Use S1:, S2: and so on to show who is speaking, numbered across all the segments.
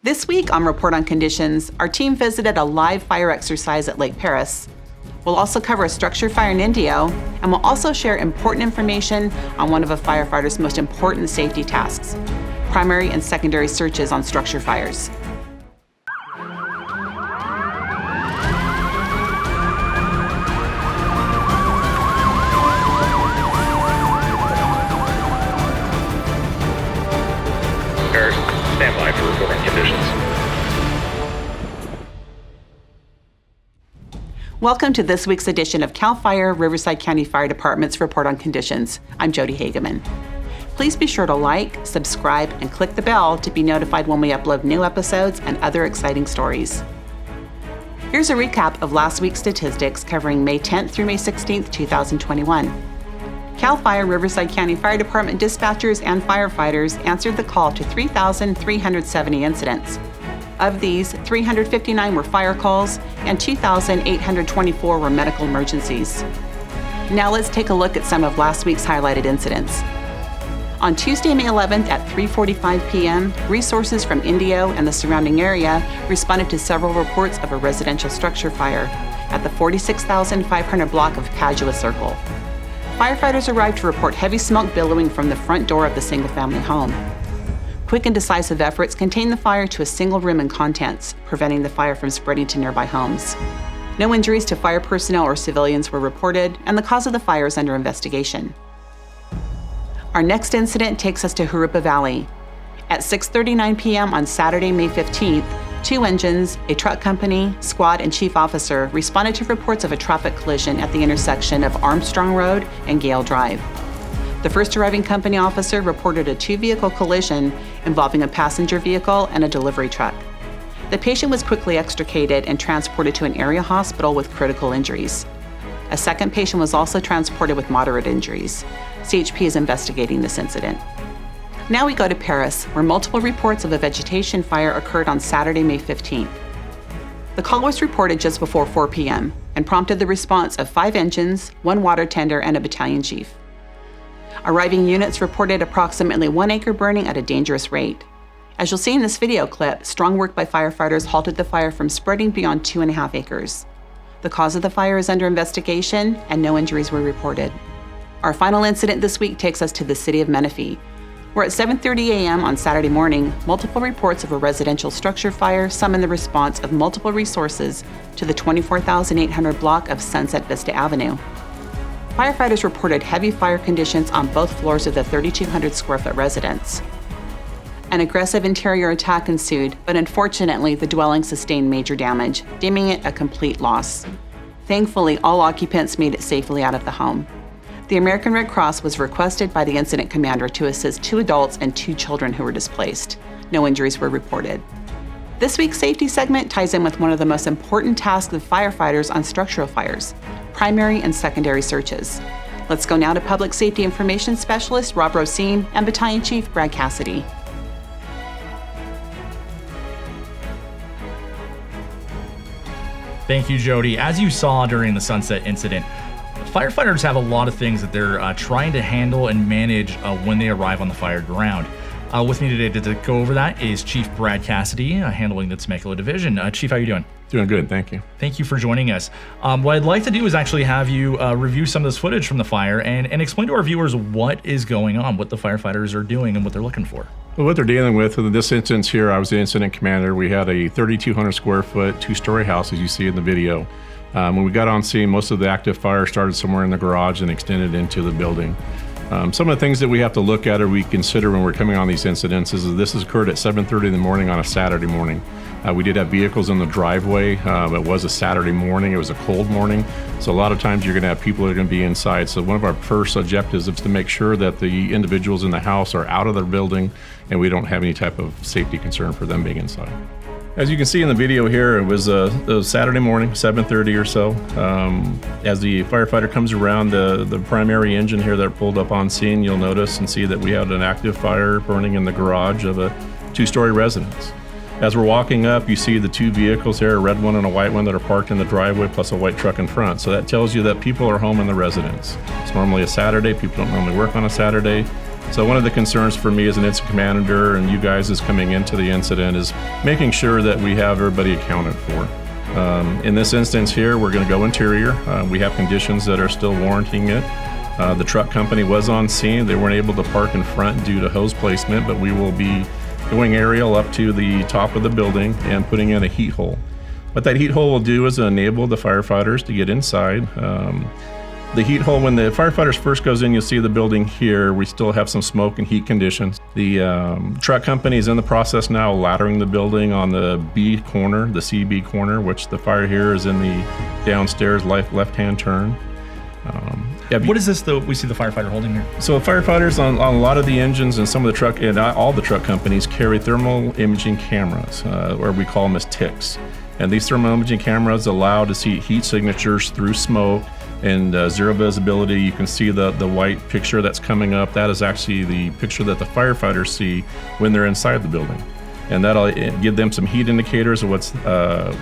S1: This week on Report on Conditions, our team visited a live fire exercise at Lake Perris. We'll also cover a structure fire in Indio, and we'll also share important information on one of a firefighter's most important safety tasks, primary and secondary searches on structure fires.
S2: Perris, stand by for report on conditions.
S1: Welcome to this week's edition of CAL FIRE Riverside County Fire Department's Report on Conditions. I'm Jody Hageman. Please be sure to like, subscribe, and click the bell to be notified when we upload new episodes and other exciting stories. Here's a recap of last week's statistics covering May 10th through May 16th, 2021. CAL FIRE Riverside County Fire Department dispatchers and firefighters answered the call to 3,370 incidents. Of these, 359 were fire calls and 2,824 were medical emergencies. Now let's take a look at some of last week's highlighted incidents. On Tuesday, May 11th at 3:45 p.m., resources from Indio and the surrounding area responded to several reports of a residential structure fire at the 46,500 block of Padua Circle. Firefighters arrived to report heavy smoke billowing from the front door of the single-family home. Quick and decisive efforts contained the fire to a single room and contents, preventing the fire from spreading to nearby homes. No injuries to fire personnel or civilians were reported, and the cause of the fire is under investigation. Our next incident takes us to Jurupa Valley. At 6:39 p.m. on Saturday, May 15th, two engines, a truck company, squad, and chief officer responded to reports of a traffic collision at the intersection of Armstrong Road and Gale Drive. The first arriving company officer reported a two-vehicle collision involving a passenger vehicle and a delivery truck. The patient was quickly extricated and transported to an area hospital with critical injuries. A second patient was also transported with moderate injuries. CHP is investigating this incident. Now we go to Perris, where multiple reports of a vegetation fire occurred on Saturday, May 15th. The call was reported just before 4 p.m. and prompted the response of 5 engines, 1 water tender, and a battalion chief. Arriving units reported approximately 1 acre burning at a dangerous rate. As you'll see in this video clip, strong work by firefighters halted the fire from spreading beyond 2.5 acres. The cause of the fire is under investigation and no injuries were reported. Our final incident this week takes us to the city of Menifee, where at 7:30 a.m. on Saturday morning, multiple reports of a residential structure fire summoned the response of multiple resources to the 24,800 block of Sunset Vista Avenue. Firefighters reported heavy fire conditions on both floors of the 3,200 square foot residence. An aggressive interior attack ensued, but unfortunately the dwelling sustained major damage, deeming it a complete loss. Thankfully, all occupants made it safely out of the home. The American Red Cross was requested by the incident commander to assist 2 adults and 2 children who were displaced. No injuries were reported. This week's safety segment ties in with one of the most important tasks of firefighters on structural fires, primary and secondary searches. Let's go now to Public Safety Information Specialist Rob Rosine and Battalion Chief Brad Cassidy.
S3: Thank you, Jody. As you saw during the Sunset incident, firefighters have a lot of things that they're trying to handle and manage when they arrive on the fire ground. With me today to go over that is Chief Brad Cassidy, handling the Temecula Division. Chief, how are you doing?
S4: Doing good, thank you.
S3: Thank you for joining us. What I'd like to do is actually have you review some of this footage from the fire and explain to our viewers what is going on, what the firefighters are doing, and what they're looking for.
S4: Well, what they're dealing with in this instance here, I was the incident commander. We had a 3,200 square foot, 2-story house, as you see in the video. When we got on scene, most of the active fire started somewhere in the garage and extended into the building. Some of the things that we have to look at or we consider when we're coming on these incidents is that this has occurred at 7:30 in the morning on a Saturday morning. We did have vehicles in the driveway. It was a Saturday morning. It was a cold morning. So a lot of times you're going to have people that are going to be inside. So one of our first objectives is to make sure that the individuals in the house are out of their building and we don't have any type of safety concern for them being inside. As you can see in the video here, it was Saturday morning, 7:30 or so. As the firefighter comes around the primary engine here that pulled up on scene, you'll notice and see that we had an active fire burning in the garage of a 2-story residence. As we're walking up, you see the 2 vehicles here, a red one and a white one, that are parked in the driveway, plus a white truck in front. So that tells you that people are home in the residence. It's normally a Saturday. People don't normally work on a Saturday. So one of the concerns for me as an incident commander and you guys as coming into the incident is making sure that we have everybody accounted for. In this instance here, we're going to go interior. We have conditions that are still warranting it. The truck company was on scene. They weren't able to park in front due to hose placement, but we will be going aerial up to the top of the building and putting in a heat hole. What that heat hole will do is enable the firefighters to get inside. The heat hole, when the firefighters first goes in, you'll see the building here. We still have some smoke and heat conditions. The truck company is in the process now of laddering the building on the B corner, the CB corner, which the fire here is in the downstairs left-hand turn.
S3: What is this we see the firefighter holding here?
S4: So firefighters on a lot of the engines and some of the truck, and all the truck companies carry thermal imaging cameras, or we call them as TICs. And these thermal imaging cameras allow to see heat signatures through smoke and zero visibility. You can see the white picture that's coming up. That is actually the picture that the firefighters see when they're inside the building. And that'll give them some heat indicators of what's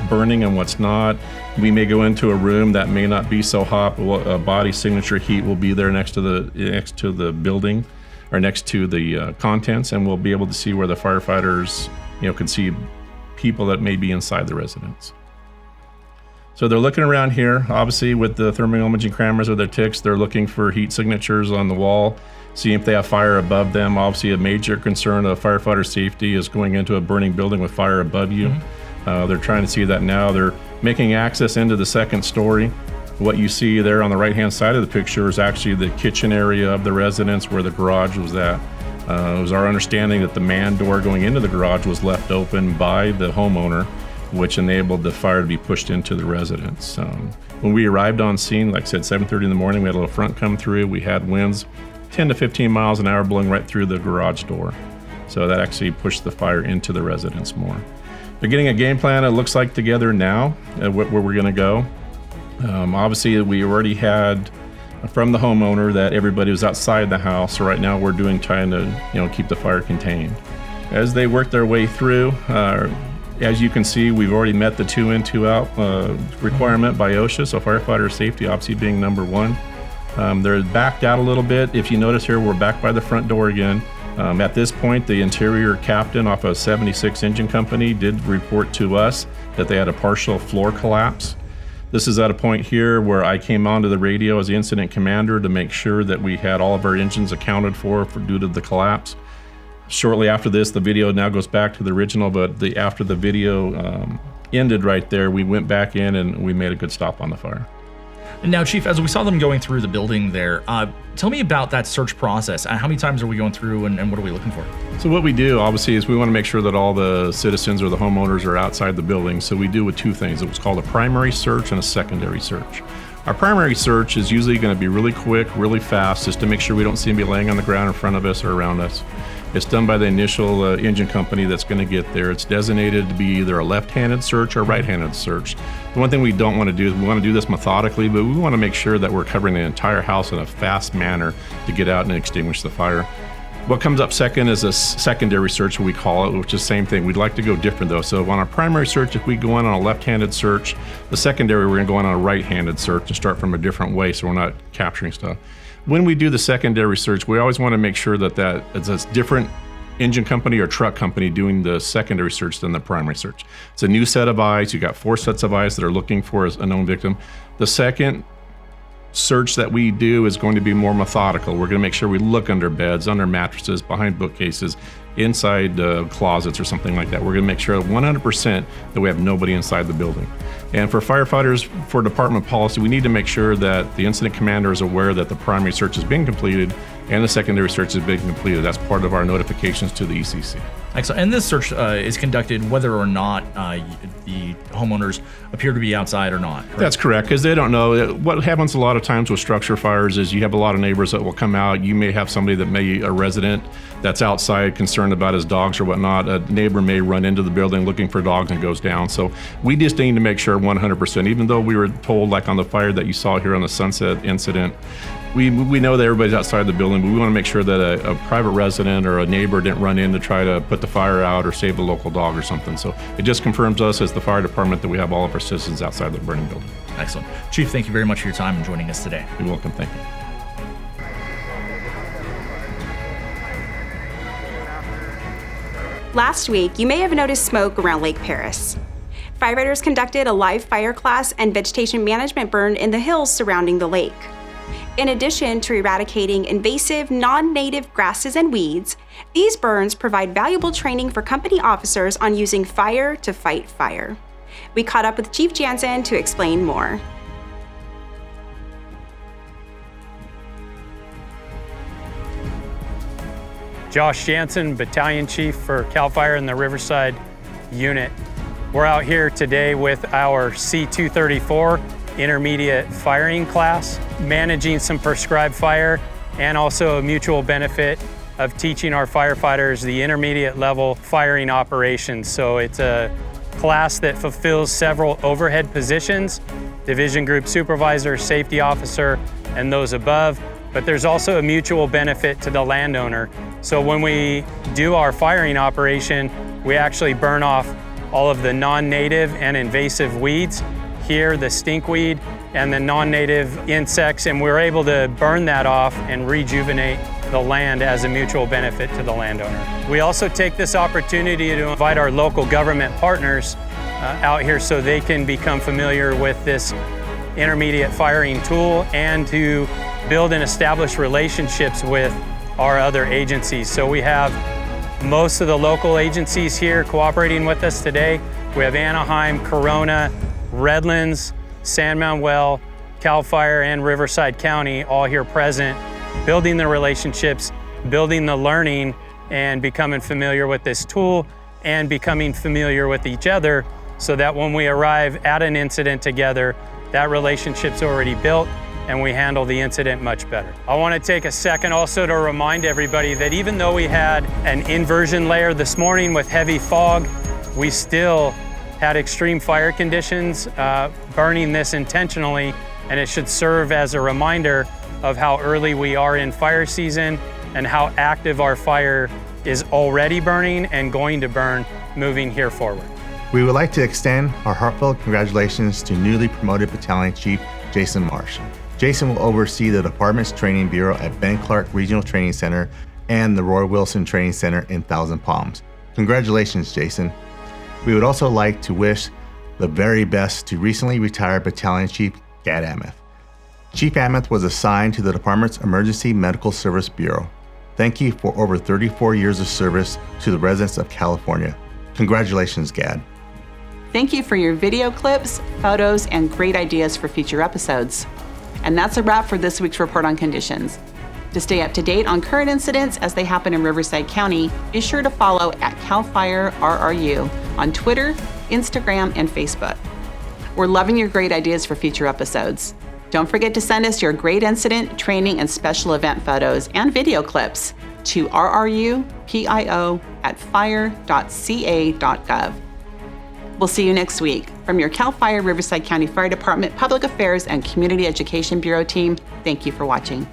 S4: burning and what's not. We may go into a room that may not be so hot, but a body signature heat will be there next to the building or next to the contents, and we'll be able to see where the firefighters can see people that may be inside the residence. So they're looking around here, obviously with the thermal imaging cameras or their TICs, they're looking for heat signatures on the wall, seeing if they have fire above them. Obviously a major concern of firefighter safety is going into a burning building with fire above you. Mm-hmm. They're trying to see that now. They're making access into the second story. What you see there on the right-hand side of the picture is actually the kitchen area of the residence where the garage was at. It was our understanding that the man door going into the garage was left open by the homeowner, which enabled the fire to be pushed into the residence. When we arrived on scene, like I said, 7:30 in the morning, we had a little front come through. We had winds 10 to 15 miles an hour blowing right through the garage door. So that actually pushed the fire into the residence more. They're getting a game plan, it looks like, together now, where we're gonna go. Obviously, we already had from the homeowner that everybody was outside the house. So right now we're trying to keep the fire contained. As they work their way through, as you can see, we've already met the 2 in, 2 out requirement by OSHA, so firefighter safety obviously being number one. They're backed out a little bit. If you notice here, we're back by the front door again. At this point, the interior captain off a 76 engine company did report to us that they had a partial floor collapse. This is at a point here where I came onto the radio as the incident commander to make sure that we had all of our engines accounted for due to the collapse. Shortly after this, the video now goes back to the original, but after the video ended right there, we went back in and we made a good stop on the fire.
S3: Now, Chief, as we saw them going through the building there, tell me about that search process. How many times are we going through and what are we looking for?
S4: So what we do, obviously, is we want to make sure that all the citizens or the homeowners are outside the building. So we do with 2 things. It was called a primary search and a secondary search. Our primary search is usually going to be really quick, really fast, just to make sure we don't see anybody laying on the ground in front of us or around us. It's done by the initial engine company that's going to get there. It's designated to be either a left-handed search or right-handed search. The one thing we don't want to do is we want to do this methodically, but we want to make sure that we're covering the entire house in a fast manner to get out and extinguish the fire. What comes up second is a secondary search, we call it, which is the same thing. We'd like to go different though. So on our primary search, if we go in on a left-handed search, the secondary, we're going to go in on a right-handed search and start from a different way so we're not capturing stuff. When we do the secondary search, we always want to make sure that it's a different engine company or truck company doing the secondary search than the primary search. It's a new set of eyes. You got 4 sets of eyes that are looking for a known victim. The second search that we do is going to be more methodical. We're going to make sure we look under beds, under mattresses, behind bookcases, inside closets or something like that. We're going to make sure 100% that we have nobody inside the building. And for firefighters, for department policy, we need to make sure that the incident commander is aware that the primary search is being completed and the secondary search is being completed. That's part of our notifications to the ECC.
S3: Excellent. And this search is conducted whether or not the homeowners appear to be outside or not. Correct?
S4: That's correct, because they don't know. What happens a lot of times with structure fires is you have a lot of neighbors that will come out. You may have somebody that a resident that's outside concerned about his dogs or whatnot. A neighbor may run into the building looking for dogs and goes down. So we just need to make sure 100%, even though we were told, like on the fire that you saw here on the Sunset incident, we know that everybody's outside the building, but we want to make sure that a private resident or a neighbor didn't run in to try to put the fire out or save a local dog or something. So it just confirms us as the fire department that we have all of our citizens outside the burning building.
S3: Excellent. Chief, thank you very much for your time and joining us today.
S4: You're welcome. Thank you.
S5: Last week, you may have noticed smoke around Lake Perris. Firefighters conducted a live fire class and vegetation management burn in the hills surrounding the lake. In addition to eradicating invasive, non-native grasses and weeds, these burns provide valuable training for company officers on using fire to fight fire. We caught up with Chief Jansen to explain more.
S6: Josh Jansen, Battalion Chief for CAL FIRE in the Riverside Unit. We're out here today with our C-234 intermediate firing class, managing some prescribed fire, and also a mutual benefit of teaching our firefighters the intermediate level firing operations. So it's a class that fulfills several overhead positions, division group supervisor, safety officer, and those above. But there's also a mutual benefit to the landowner. So when we do our firing operation, we actually burn off all of the non-native and invasive weeds. Here, the stinkweed and the non-native insects, and we're able to burn that off and rejuvenate the land as a mutual benefit to the landowner. We also take this opportunity to invite our local government partners out here so they can become familiar with this intermediate firing tool and to build and establish relationships with our other agencies. So we have most of the local agencies here cooperating with us today. We have Anaheim, Corona, Redlands, San Manuel, CAL FIRE, and Riverside County all here present, building the relationships, building the learning, and becoming familiar with this tool and becoming familiar with each other so that when we arrive at an incident together, that relationship's already built and we handle the incident much better. I want to take a second also to remind everybody that even though we had an inversion layer this morning with heavy fog, we still had extreme fire conditions, burning this intentionally, and it should serve as a reminder of how early we are in fire season and how active our fire is already burning and going to burn moving here forward.
S7: We would like to extend our heartfelt congratulations to newly promoted Battalion Chief Jason Marsh. Jason will oversee the department's training bureau at Ben Clark Regional Training Center and the Roy Wilson Training Center in Thousand Palms. Congratulations, Jason. We would also like to wish the very best to recently retired Battalion Chief Gad Ameth. Chief Ameth was assigned to the department's Emergency Medical Service Bureau. Thank you for over 34 years of service to the residents of California. Congratulations, Gad.
S1: Thank you for your video clips, photos, and great ideas for future episodes. And that's a wrap for this week's Report on Conditions. To stay up to date on current incidents as they happen in Riverside County, be sure to follow at CAL FIRE RRU on Twitter, Instagram, and Facebook. We're loving your great ideas for future episodes. Don't forget to send us your great incident, training, and special event photos and video clips to rrupio@fire.ca.gov. We'll see you next week. From your CAL FIRE Riverside County Fire Department Public Affairs and Community Education Bureau team, thank you for watching.